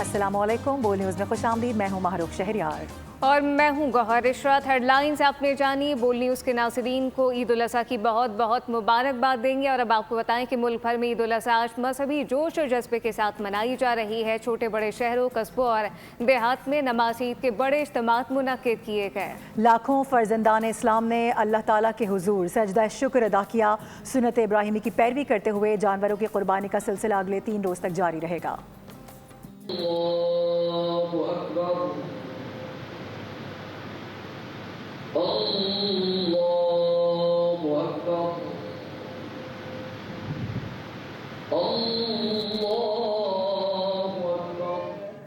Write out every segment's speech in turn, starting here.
अस्सलामुअलैकुम, बोल न्यूज़ में खुशामदीद। मैं हूँ माहरूफ शहरियार और मैं हूँ गौहर इशरत। हेडलाइंस आपने जानी। बोल न्यूज़ के नाज़रीन को ईद उल अज़हा की बहुत बहुत मुबारकबाद देंगे और अब आपको बताएं कि मुल्क भर में ईद उल अज़हा आज मजहबी जोश और जज्बे के साथ मनाई जा रही है। छोटे बड़े शहरों, कस्बों और देहात में नमाज ईद के बड़े इज्तिमात मुनक्किद किए गए। लाखों फर्जंदान इस्लाम ने अल्लाह ताला के हुजूर सजदा शुक्र अदा किया। सुन्नत इब्राहिमी की पैरवी करते हुए जानवरों की कुर्बानी का सिलसिला अगले 3 रोज़ तक जारी रहेगा।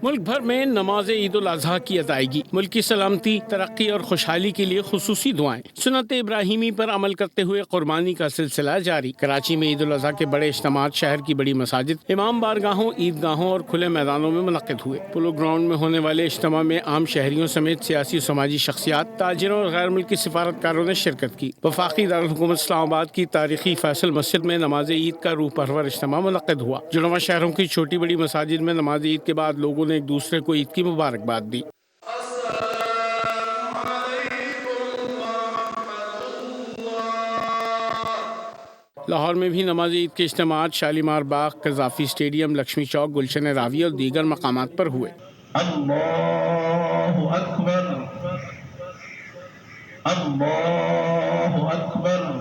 मुल्क भर में नमाज ईद उल अज़हा की अदायगी, मुल्क की सलामती, तरक्की और खुशहाली के लिए खुसूसी दुआएं। सुन्नत इब्राहिमी पर अमल करते हुए कुर्बानी का सिलसिला जारी। कराची में ईद उल अज़हा के बड़े इज्तिमात शहर की बड़ी मसाजिद, इमाम बारगाहों, ईदगाहों और खुले मैदानों में मुनक्किद हुए। पोलो ग्राउंड में होने वाले इज्तिमा में आम शहरियों समेत सियासी समाजी शख्सियात, ताजिरों और गैर मुल्की सिफारतकारों ने शिरकत की। वफाकी दारुल हुकूमत इस्लामाबाद की तारीखी फैसल मस्जिद में नमाज ईद का रूह परवर इज्तिमा मुनक्किद हुआ। जुड़वा शहरों की छोटी बड़ी मसाजिद में नमाज ईद के बाद लोगों ने एक दूसरे को ईद की मुबारकबाद दी। लाहौर में भी नमाज ईद के इज्तिमात शालीमार बाग, कज़ाफ़ी स्टेडियम, लक्ष्मी चौक, गुलशन रावी और दीगर मकामात पर हुए। अल्लाहु अकबर, अल्लाहु अकबर।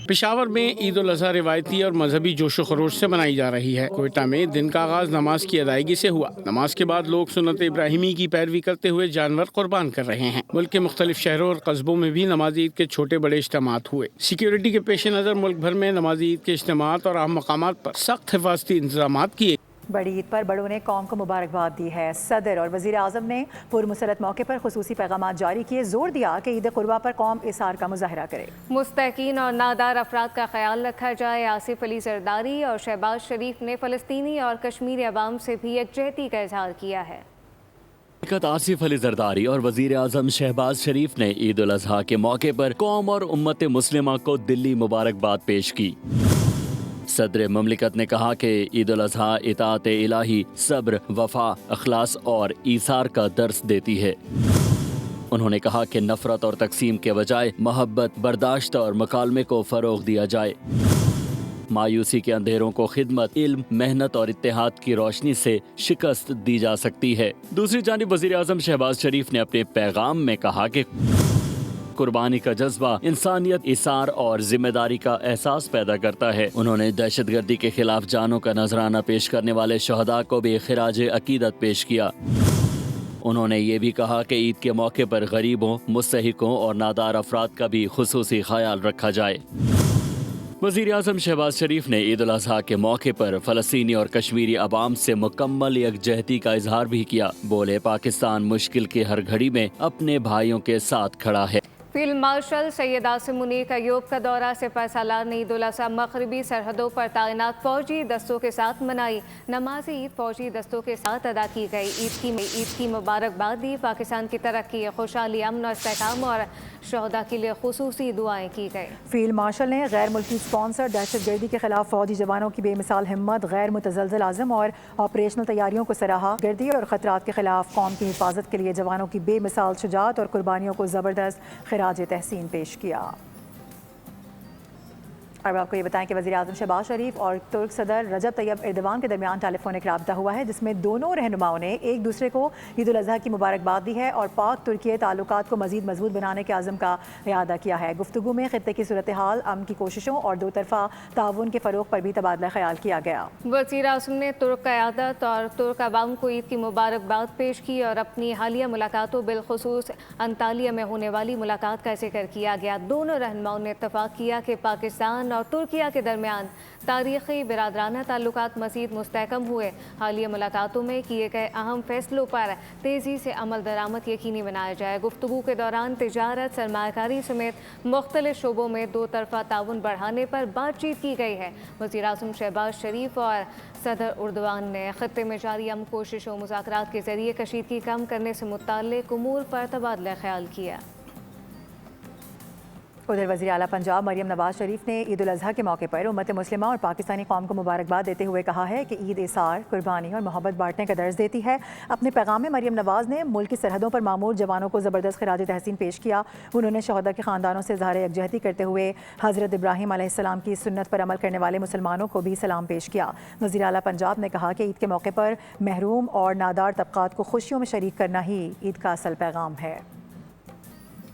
पेशावर में ईद उल अज़हा रिवायती और मजहबी जोशो खरोश से मनाई जा रही है। कोयटा में दिन का आगाज नमाज की अदायगी से हुआ। नमाज के बाद लोग सुन्नत इब्राहिमी की पैरवी करते हुए जानवर कुर्बान कर रहे हैं। मुल्क के मुख्तलिफ शहरों और कस्बों में भी नमाज ईद के छोटे बड़े इज्तिमात हुए। सिक्योरिटी के पेश नज़र मुल्क भर में नमाज ईद के इज्तिमात और अहम मकामात पर सख्त हिफाजती इंतजाम किए। बड़ी ईद पर बड़ों ने कौम को मुबारकबाद दी है। सदर और वज़ीर आज़म ने पुरमसरत मौके पर खुसूसी पैगामात जारी किए। जोर दिया कि ईद कुर्बा पर कौम इसार का मुजाहरा करे। मुस्तकीन और नादार अफराद का ख्याल रखा जाए। आसिफ अली जरदारी और शहबाज शरीफ ने फ़लस्तीनी और कश्मीरी अवाम से भी यकजहती का इजहार किया है। आसिफ अली जरदारी और वजीर आजम शहबाज शरीफ ने ईद उल अज़हा के मौके पर कौम और उम्मत मुस्लिमा को दिली मुबारकबाद पेश की। सदर ममलिकत ने कहा कि ईद उल अज़हा इताअत इलाही, सब्र, वफा, अखलास और ईसार का दर्स देती है। उन्होंने कहा कि नफरत और तकसीम के बजाय मोहब्बत, बर्दाश्त और मुकालमे को फ़रोग दिया जाए। मायूसी के अंधेरों को खिदमत, इल्म, मेहनत और इत्तेहाद की रोशनी से शिकस्त दी जा सकती है। दूसरी जानिब वज़ीर आज़म शहबाज शरीफ ने अपने पैगाम में कहा कि कुर्बानी का जज्बा इंसानियत, इसार और जिम्मेदारी का एहसास पैदा करता है। उन्होंने दहशतगर्दी के खिलाफ जानों का नजराना पेश करने वाले शहदा को भी खिराजे अकीदत पेश किया। उन्होंने ये भी कहा कि ईद के मौके पर गरीबों, मुस्तहिकों और नादार अफराद का भी खुसूसी ख्याल रखा जाए। वज़ीर आज़म शहबाज शरीफ ने ईद उल अज़हा के मौके पर फ़लस्तीनी और कश्मीरी अवाम से मुकम्मल यकजहती का इजहार भी किया। बोले, पाकिस्तान मुश्किल की हर घड़ी में अपने भाइयों के साथ खड़ा है। फील्ड मार्शल सैयद आसिम मुनीर अयूब का दौरा। सिपहसालार ने ईद उल अज़हा मगरबी सरहदों पर तैनात फौजी दस्तों के साथ मनाई। नमाज ईद फौजी दस्तों के साथ अदा की गई। ईद की मुबारकबाद दी। पाकिस्तान की तरक्की, खुशहाली, अमन और इस्तेहकाम और शहदा के लिए खुसूसी दुआएं की गई। फील्ड मार्शल ने गैर मुल्की स्पॉन्सर दहशतगर्दी के खिलाफ फौजी जवानों की बेमिसाल हिम्मत, गैर मुतज़लज़ल आज़म और ऑपरेशनल तैयारियों को सराहा। गर्दी और ख़तरात के खिलाफ कौम की हिफाजत के लिए जवानों की बेमिसाल शुजाअत और कुर्बानियों को ज़बरदस्त खिराज तहसीन पेश किया। अब आपको ये बताएं कि वज़ीर आज़म शहबाज शरीफ और तुर्क सदर रजब तैयब एर्दोगान के दरमियान टेलीफोनिक राब्ता हुआ है, जिसमें दोनों रहनुमाओं ने एक दूसरे को ईद उल अज़हा की मुबारकबाद दी है और पाक तुर्की ताल्लुकात को मज़ीद मजबूत बनाने के आज़म का इरादा किया है। गुफ्तगू में खित्ते की सूरत हाल, अमन की कोशिशों और दो तरफ़ा ताउन के फ़रोग़ पर भी तबादला ख्याल किया गया। वज़ीर आज़म ने तुर्क क़यादत और तुर्क अवाम को ईद की मुबारकबाद पेश की और अपनी हालिया मुलाकातों, बिलखुसूस अंतालिया में होने वाली मुलाकात का जिक्र किया गया। दोनों रहनुमाओं ने इत्तफ़ाक़ किया कि पाकिस्तान और तुर्किया के दरमियान तारीख़ी बिरादराना ताल्लुकात मज़ीद मुस्तहकम हुए। हालिया मुलाकातों में किए गए अहम फैसलों पर तेज़ी से अमल दरामद यकीनी बनाया जाए। गुफ्तगू के दौरान तिजारत, सरमायाकारी समेत मुख्तलिफ शोबों में दो तरफ़ा ताउन बढ़ाने पर बातचीत की गई है। वज़ीर आज़म शहबाज शरीफ और सदर एर्दोगान ने खत्ते में जारी अमन कोशिशों, मुज़ाकरात के ज़रिए कशीदगी कम करने से मुत्तल्लिक़ उमूर पर तबादला ख्याल किया। उधर वज़ीर आला पंजाब मरियम नवाज शरीफ ने ईद उल अज़हा के मौके पर उम्मत मुस्लिमा और पाकिस्तानी कौम को मुबारकबाद देते हुए कहा है कि ईद इसार, कुर्बानी और मोहब्बत बांटने का दर्ज देती है। अपने पैगाम में मरियम नवाज ने मुल्क की सरहदों पर मामूर जवानों को ज़बरदस्त खिराज तहसीन पेश किया। उन्होंने शहदा के ख़ानदानों से इज़हार यकजहती करते हुए हज़रत इब्राहीम अलैहिस्सलाम की सुन्नत पर अमल करने वाले मुसलमानों को भी सलाम पेश किया। वज़ीर आला पंजाब ने कहा कि ईद के मौके पर महरूम और नादार तबक़ात को खुशियों में शरीक करना ही ईद का असल पैगाम है।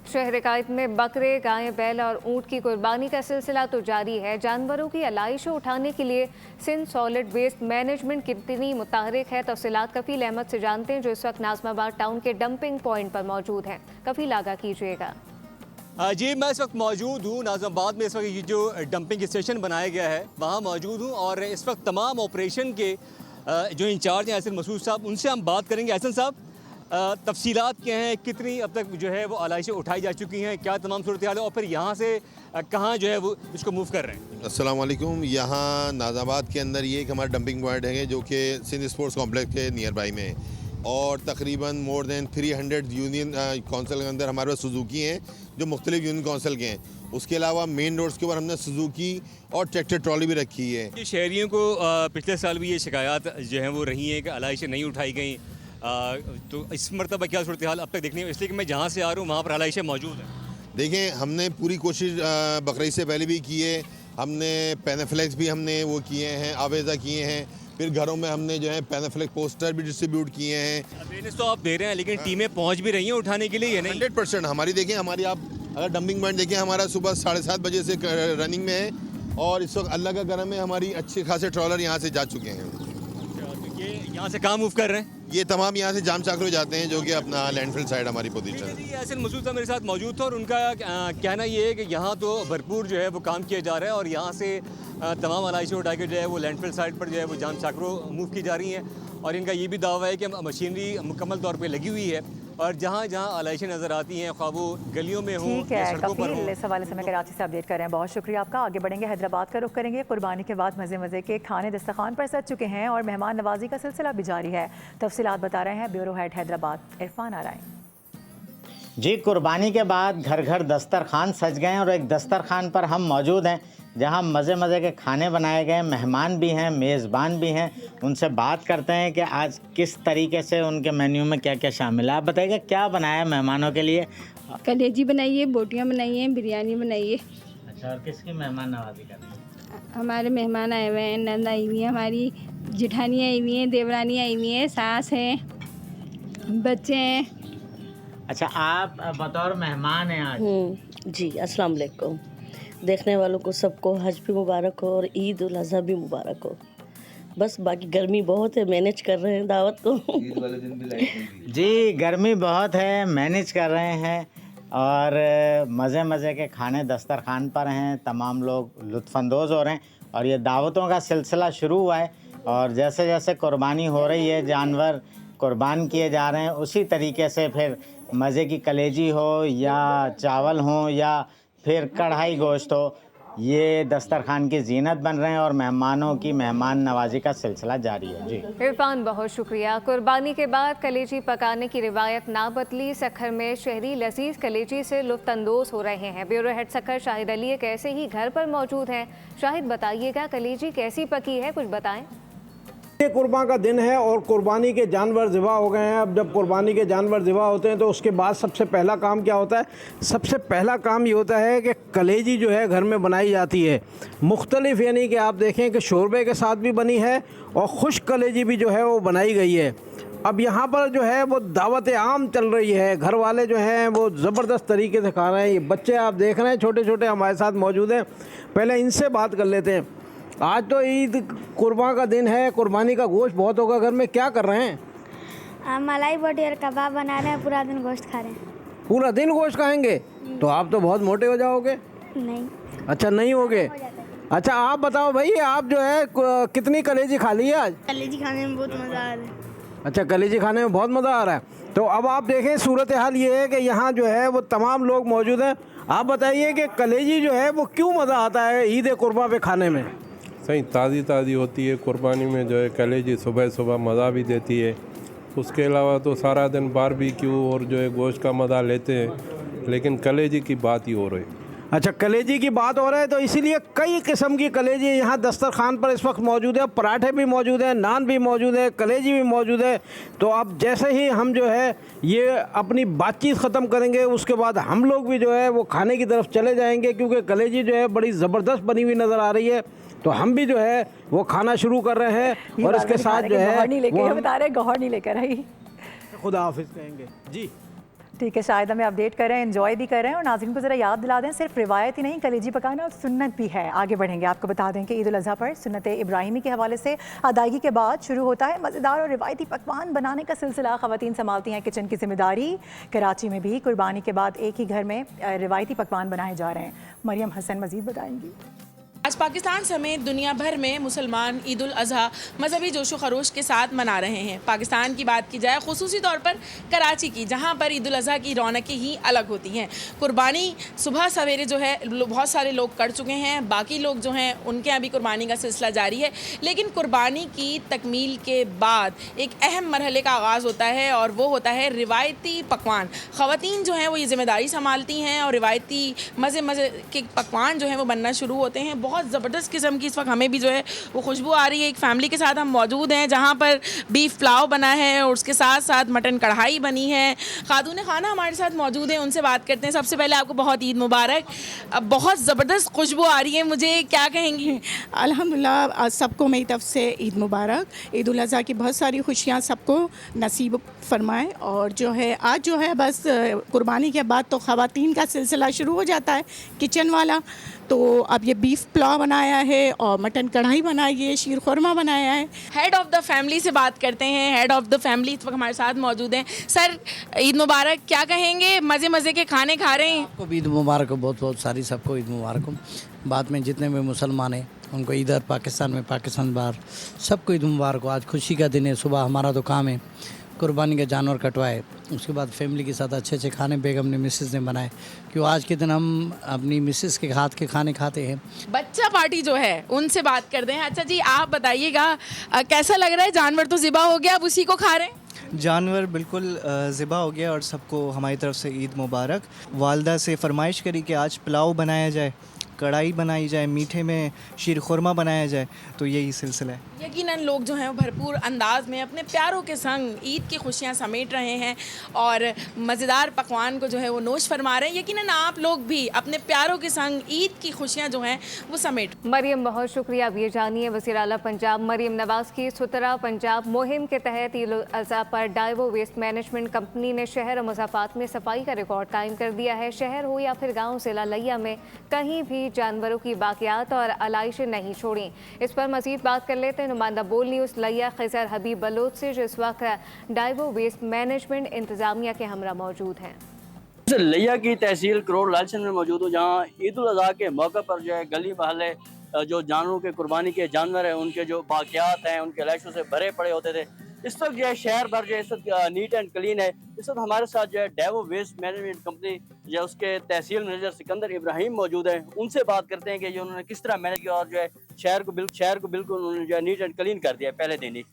शहर कायद में बकरे, गायें, बैल और ऊँट की कुर्बानी का सिलसिला तो जारी है। जानवरों की अलाइशें उठाने के लिए सिंध सॉलिड वेस्ट मैनेजमेंट कितनी मुतहरिक है, तफसीलात कफील अहमद से जानते हैं जो इस वक्त नाज़माबाद टाउन के डंपिंग पॉइंट पर मौजूद हैं। कफील आगाह कीजिएगा। जी, मैं इस वक्त मौजूद हूँ नाज़माबाद में। इस वक्त ये जो डंपिंग स्टेशन बनाया गया है वहाँ मौजूद हूँ और इस वक्त तमाम ऑपरेशन के जो इंचार्ज हैं एहसन मसूद साहब, उनसे हम बात करेंगे। एहसन साहब, तफसीलात क्या हैं, कितनी अब तक जो है वो आलाइशें उठाई जा चुकी हैं, क्या तमाम सूरत हाल है और फिर यहाँ से कहाँ जो है वो इसको मूव कर रहे हैं? अस्सलाम वालेकुम। यहाँ नाज़ाबाद के अंदर ये एक हमारा डंपिंग पॉइंट है जो कि सिंध स्पोर्ट्स कॉम्प्लेक्स के नियर बाई में है और तकरीबन मोर देन 300 यूनियन काउंसिल के अंदर हमारे पास सुजुकी हैं जो मुख्तलिफ यूनियन काउंसिल के हैं। उसके अलावा मेन रोड्स के ऊपर हमने सुजुकी और ट्रैक्टर ट्रॉली भी रखी है। ये शहरियों को पिछले साल भी ये शिकायत जो हैं वो रही हैं कि आलाइशें नहीं उठाई गई, तो इस मरतबा क्या सूरत हाल अब तक देखने में, इसलिए कि मैं जहाँ से आ रहा हूँ वहाँ पर आलाइशें मौजूद हैं। देखें, हमने पूरी कोशिश बकरीद से पहले भी की है, हमने पैनाफ्लेक्स भी हमने वो किए हैं, आवेज़ा किए हैं, फिर घरों में हमने जो है पैनाफ्लेक्स पोस्टर भी डिस्ट्रीब्यूट किए हैं। अवेयरनेस तो आप दे रहे हैं लेकिन टीमें पहुँच भी रही हैं उठाने के लिए? 100% हमारी देखें, हमारी आप अगर डंपिंग पॉइंट देखें हमारा सुबह 7:30 बजे से रनिंग में है और इस वक्त अल्लाह का करम है हमारी अच्छे खासे ट्रॉलर यहाँ से जा चुके हैं। ये यहाँ से कहाँ मूव कर रहे हैं? ये तमाम यहाँ से जाम चाकरो जाते हैं जो कि अपना लैंडफिल साइड हमारी पोजीशन है। एहसन मसूद साहब मेरे साथ मौजूद था और उनका कहना ये है कि यहाँ तो भरपूर जो है वो काम किया जा रहा है और यहाँ से तमाम आलाइशें उठा के जो है वो लैंडफिल साइड पर जो है वो जाम चाकरो मूव की जा रही हैं और इनका ये भी दावा है कि मशीनरी मुकम्मल तौर पर लगी हुई है और जहाँ जहाँ आलाइशें नज़र आती हैं, ख्वाह वो गलियों में हों या सड़कों पर हों। इस हवाले से मैं कराची से अपडेट कर रहे हैं। बहुत शुक्रिया आपका। आगे बढ़ेंगे, हैदराबाद का रुख करेंगे। कुर्बानी के बाद मज़े मज़े के खाने दस्तरखान पर सज चुके हैं और मेहमान नवाजी का सिलसिला भी जारी है। तफसीलात बता रहे हैं ब्यूरो हेड हैदराबाद इरफान आराइन। जी, कुर्बानी के बाद घर घर दस्तरखान सज गए हैं और एक दस्तरखान पर हम मौजूद हैं जहां मज़े मज़े के खाने बनाए गए। मेहमान भी हैं, मेज़बान भी हैं। उनसे बात करते हैं कि आज किस तरीके से उनके मेन्यू में क्या क्या शामिल है। आप बताइएगा क्या बनाया मेहमानों के लिए? कलेजी बनाई है, बोटियाँ बनाई हैं, बिरयानी बनाई है। अच्छा, और किसकी मेहमान नवाजी कर रहे हैं? हमारे मेहमान आए हुए हैं, नंद आई हुई है, हमारी जिठानी आई हुई हैं, देवरानी आई हुई है, सास हैं, बच्चे हैं। अच्छा, आप बतौर मेहमान हैं आज? जी, अस्सलाम वालेकुम। देखने वालों को सबको हज भी मुबारक हो और ईद उल अज़हा भी मुबारक हो। बस बाकी गर्मी बहुत है, मैनेज कर रहे हैं दावत को। ईद वाले दिन भी लाइट जी, गर्मी बहुत है, मैनेज कर रहे हैं और मज़े मज़े के खाने दस्तरखान पर हैं। तमाम लोग लुत्फ़अंदोज़ हो रहे हैं और ये दावतों का सिलसिला शुरू हुआ है और जैसे जैसे कुर्बानी हो रही है, जानवर कुर्बान किए जा रहे हैं, उसी तरीके से फिर मज़े की कलेजी हो या चावल हो या फिर कढ़ाई गोश्त हो, ये दस्तरखान की जीनत बन रहे हैं और मेहमानों की मेहमान नवाजी का सिलसिला जारी है। जी इरफान, बहुत शुक्रिया। कुर्बानी के बाद कलेजी पकाने की रिवायत ना बदली। सखर में शहरी लजीज कलेजी से लुत्फ़अंदोज़ हो रहे हैं। ब्यूरो हेड सखर शाहिद अली एक ऐसे ही घर पर मौजूद हैं। शाहिद, बताइएगा कलेजी कैसी पकी है, कुछ बताएं। ये कुर्बान का दिन है और कुर्बानी के जानवर ज़िबा हो गए हैं। अब जब कुर्बानी के जानवर ज़िबा होते हैं तो उसके बाद सबसे पहला काम क्या होता है? सबसे पहला काम ये होता है कि कलेजी जो है घर में बनाई जाती है मुख्तलिफ, यानी कि आप देखें कि शोरबे के साथ भी बनी है और खुश्क कलेजी भी जो है वो बनाई गई है। अब यहाँ पर जो है वो दावत आम चल रही है। घर वाले जो हैं वो ज़बरदस्त तरीके से खा रहे हैं। ये बच्चे आप देख रहे हैं छोटे छोटे हमारे साथ मौजूद हैं। पहले इनसे बात कर लेते हैं। आज तो ईद कुर्बान का दिन है, कुर्बानी का गोश्त बहुत होगा घर में, क्या कर रहे हैं? मलाई बोटी और कबाब बना रहे हैं, पूरा दिन गोश्त खा रहे हैं। पूरा दिन गोश्त खाएंगे तो आप तो बहुत मोटे हो जाओगे। नहीं। अच्छा, नहीं होगे। अच्छा, आप बताओ भाई, आप जो है कितनी कलेजी खा ली है आज? कलेजी खाने में बहुत मज़ा आ रहा है। अच्छा, कलेजी खाने में बहुत मज़ा आ रहा है। तो अब आप देखें, सूरत हाल ये है कि यहाँ जो है वो तमाम लोग मौजूद हैं। आप बताइए कि कलेजी जो है वो क्यों मज़ा आता है ईद कुर्बान पे खाने में? सही ताज़ी होती है कुर्बानी में, जो है कलेजी सुबह सुबह मज़ा भी देती है। उसके अलावा तो सारा दिन बारबेक्यू और जो है गोश्त का मज़ा लेते हैं, लेकिन कलेजी की बात ही हो रही। अच्छा, कलेजी की बात हो रहा है तो इसीलिए कई किस्म की कलेजी यहाँ दस्तरखान पर इस वक्त मौजूद है। पराठे भी मौजूद हैं, नान भी मौजूद है, कलेजी भी मौजूद है। तो अब जैसे ही हम जो है ये अपनी बातचीत ख़त्म करेंगे उसके बाद हम लोग भी जो है वो खाने की तरफ चले जाएंगे, क्योंकि कलेजी जो है बड़ी ज़बरदस्त बनी हुई नज़र आ रही है। तो हम भी जो है वो खाना शुरू कर रहे हैं और इसके साथ जो है वो बता रहे गौहर नहीं लेकर आई, खुदा हाफिज़ कहेंगे जी। ठीक है, शायद हमें अपडेट कर रहे हैं, एंजॉय भी कर रहे हैं। और नाज़रीन को ज़रा याद दिला दें, सिर्फ रिवायत ही नहीं, कलेजी पकाना और सुन्नत भी है। आगे बढ़ेंगे, आपको बता दें कि ईद उल अज़हा पर सुन्नत इब्राहिमी के हवाले से अदायगी के बाद शुरू होता है मज़ेदार और रिवायती पकवान बनाने का सिलसिला। ख़वातीन संभालती हैं किचन की जिम्मेदारी। कराची में भी कुर्बानी के बाद एक ही घर में रिवायती पकवान बनाए जा रहे हैं। मरियम हसन मज़ीद बताएंगी। आज पाकिस्तान समेत दुनिया भर में मुसलमान ईद उल अज़हा मजहबी जोशो खरोश के साथ मना रहे हैं। पाकिस्तान की बात की जाए, खुसूसी तौर पर कराची की, जहां पर ईद उल अज़हा की रौनकें ही अलग होती हैं। कुर्बानी सुबह सवेरे जो है बहुत सारे लोग कर चुके हैं, बाकी लोग जो हैं उनके यहाँ भी कुर्बानी का सिलसिला जारी है। लेकिन कुर्बानी की तकमील के बाद एक अहम मरहले का आगाज़ होता है और वो होता है रिवायती पकवान। ख़वातीन जो हैं वो ये ज़िम्मेदारी संभालती हैं और रिवायती मज़े के पकवान जो हैं वो बनना शुरू होते हैं। बहुत ज़बरदस्त किस्म की इस वक्त हमें भी जो है वो खुशबू आ रही है। एक फ़ैमिली के साथ हम मौजूद हैं जहाँ पर बीफ पुलाव बना है और उसके साथ साथ मटन कढ़ाई बनी है। खातून खाना हमारे साथ मौजूद है, उनसे बात करते हैं। सबसे पहले आपको बहुत ईद मुबारक। अब बहुत ज़बरदस्त खुशबू आ रही है, मुझे क्या कहेंगी? अल्हम्दुलिल्लाह, सबको मेरी तरफ से ईद मुबारक। ईद उल अज़हा की बहुत सारी खुशियाँ सबको नसीब फरमाए। और जो है आज जो है बस कुर्बानी के बाद तो ख़वातीन का सिलसिला शुरू हो जाता है किचन वाला। तो अब ये बीफ पुलाव बनाया है और मटन कढ़ाई बनाई है, शीर खुरमा बनाया है। हेड ऑफ़ द फैमिली से बात करते हैं। हेड ऑफ़ द फैमिली इस वक्त हमारे साथ मौजूद हैं। सर, ईद मुबारक। क्या कहेंगे, मज़े के खाने खा रहे हैं? आपको भी ईद मुबारक हो, बहुत बहुत सारी सबको ईद मुबारक हो। बाद में जितने भी मुसलमान हैं उनको इधर पाकिस्तान में, पाकिस्तान बाहर सबको ईद मुबारक हो। आज खुशी का दिन है। सुबह हमारा तो काम है कुर्बानी के जानवर कटवाए, उसके बाद फैमिली के साथ अच्छे अच्छे खाने बेगम ने, मिसेस ने बनाए, क्यों आज के दिन हम अपनी मिसेस के हाथ के खाने खाते हैं। बच्चा पार्टी जो है उनसे बात करते हैं। अच्छा जी, आप बताइएगा कैसा लग रहा है? जानवर तो ज़िबा हो गया, अब उसी को खा रहे हैं? जानवर बिल्कुल ज़िबा हो गया और सबको हमारी तरफ से ईद मुबारक। वालदा से फरमाइश करी कि आज पुलाव बनाया जाए, कढ़ाई बनाई जाए, मीठे में शीर खुरमा बनाया जाए, तो यही सिलसिला है। यकीनन लोग जो हैं वो भरपूर अंदाज में अपने प्यारों के संग ईद की खुशियां समेट रहे हैं और मज़ेदार पकवान को जो है वो नोश फरमा रहे हैं। यकीनन आप लोग भी अपने प्यारों के संग ईद की खुशियां जो हैं वो समेट। मरियम, बहुत शुक्रिया। अब ये जानिए, वज़ीर आला पंजाब मरियम नवाज़ की सुथरा पंजाब मुहिम के तहत ईद उल अज़हा पर डाइवो वेस्ट मैनेजमेंट कंपनी ने शहर और मुज़ाफ़ात में सफाई का रिकॉर्ड कायम कर दिया है। शहर हो या फिर गाँव ज़िला लिया में कहीं भी जानवरों की बाक़ियात और आलाइशें नहीं छोड़ी। इस पर मज़ीद बात कर लेते हैं नुमाइंदा बोल न्यूज़ लिया खिज़र हबीब बलोच से, जो इस वक्त डाइवो वेस्ट मैनेजमेंट इंतज़ामिया के हमरा मौजूद हैं। लिया की तहसील करोड़ लालचंद में मौजूद हूँ, जहाँ ईद उल अज़हा के मौके पर जो है गली महल्ले जो जानवरों के कुर्बानी के जानवर हैं उनके जो बाक़ियात हैं उनके लाशों से भरे पड़े होते थे। इस वक्त जो है शहर भर जो है इस वक्त नीट एंड क्लीन है। इस वक्त हमारे साथ जो है डाइवो वेस्ट मैनेजमेंट कंपनी जो उसके तहसील मैनेजर सिकंदर इब्राहिम मौजूद हैं। उनसे बात करते हैं कि जो उन्होंने किस तरह मैनेज किया और जो है शहर को बिल्कुल उन्होंने जो है नीट एंड क्लीन कर दिया पहले दिन ही।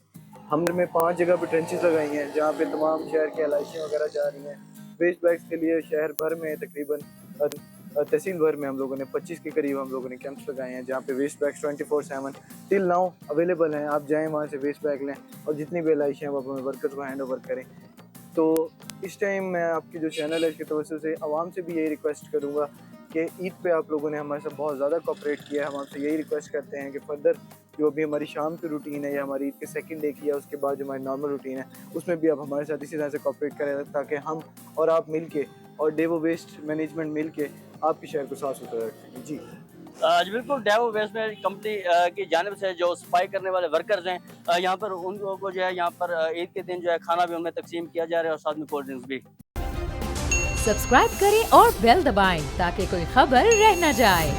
हमने 5 जगह पे ट्रेंचेस लगाई हैं जहाँ पे तमाम शहर की आलाइशें वगैरह जा रही हैं। वेस्ट बैग्स के लिए शहर भर में तकरीबन तहसील भर में हम लोगों ने 25 के करीब हम लोगों ने कैंप्स लगाए हैं जहाँ पे waste bags 24/7 till now available हैं। आप जाएं वहाँ से वेस्ट बैग लें और जितनी भी आलाइशें हैं वो अपने वर्कर्स को हैंड ओवर करें। तो इस टाइम मैं आपकी जो चैनल है इसके तवज्जो से आवाम से भी यही रिक्वेस्ट करूँगा कि ईद पे आप लोगों ने हमारे साथ बहुत ज़्यादा कोऑपरेट किया है। हम आपसे यही रिक्वेस्ट करते हैं कि फर्दर जो अभी हमारी शाम की रूटीन है या हमारी ईद के सेकंड डे की है उसके बाद जो हमारी नॉर्मल रूटीन है उसमें भी आप हमारे साथ इसी तरह से कोऑपरेट करें ताकि हम और आप मिल के और डाइवो वेस्ट मैनेजमेंट मिल के आपके शहर को साफ सुथरा रखें। जी बिल्कुल, डाइवो वेस्ट मैनेजमेंट कंपनी की जानिब से जो सफाई करने वाले वर्कर्स हैं यहाँ पर उन लोगों को जो है यहाँ पर ईद के दिन जो है खाना भी उनमें तकसीम किया जा रहा है और साथ में कोल्ड ड्रिंक्स भी। सब्सक्राइब करें और बेल दबाएं ताकि कोई खबर रह न जाए।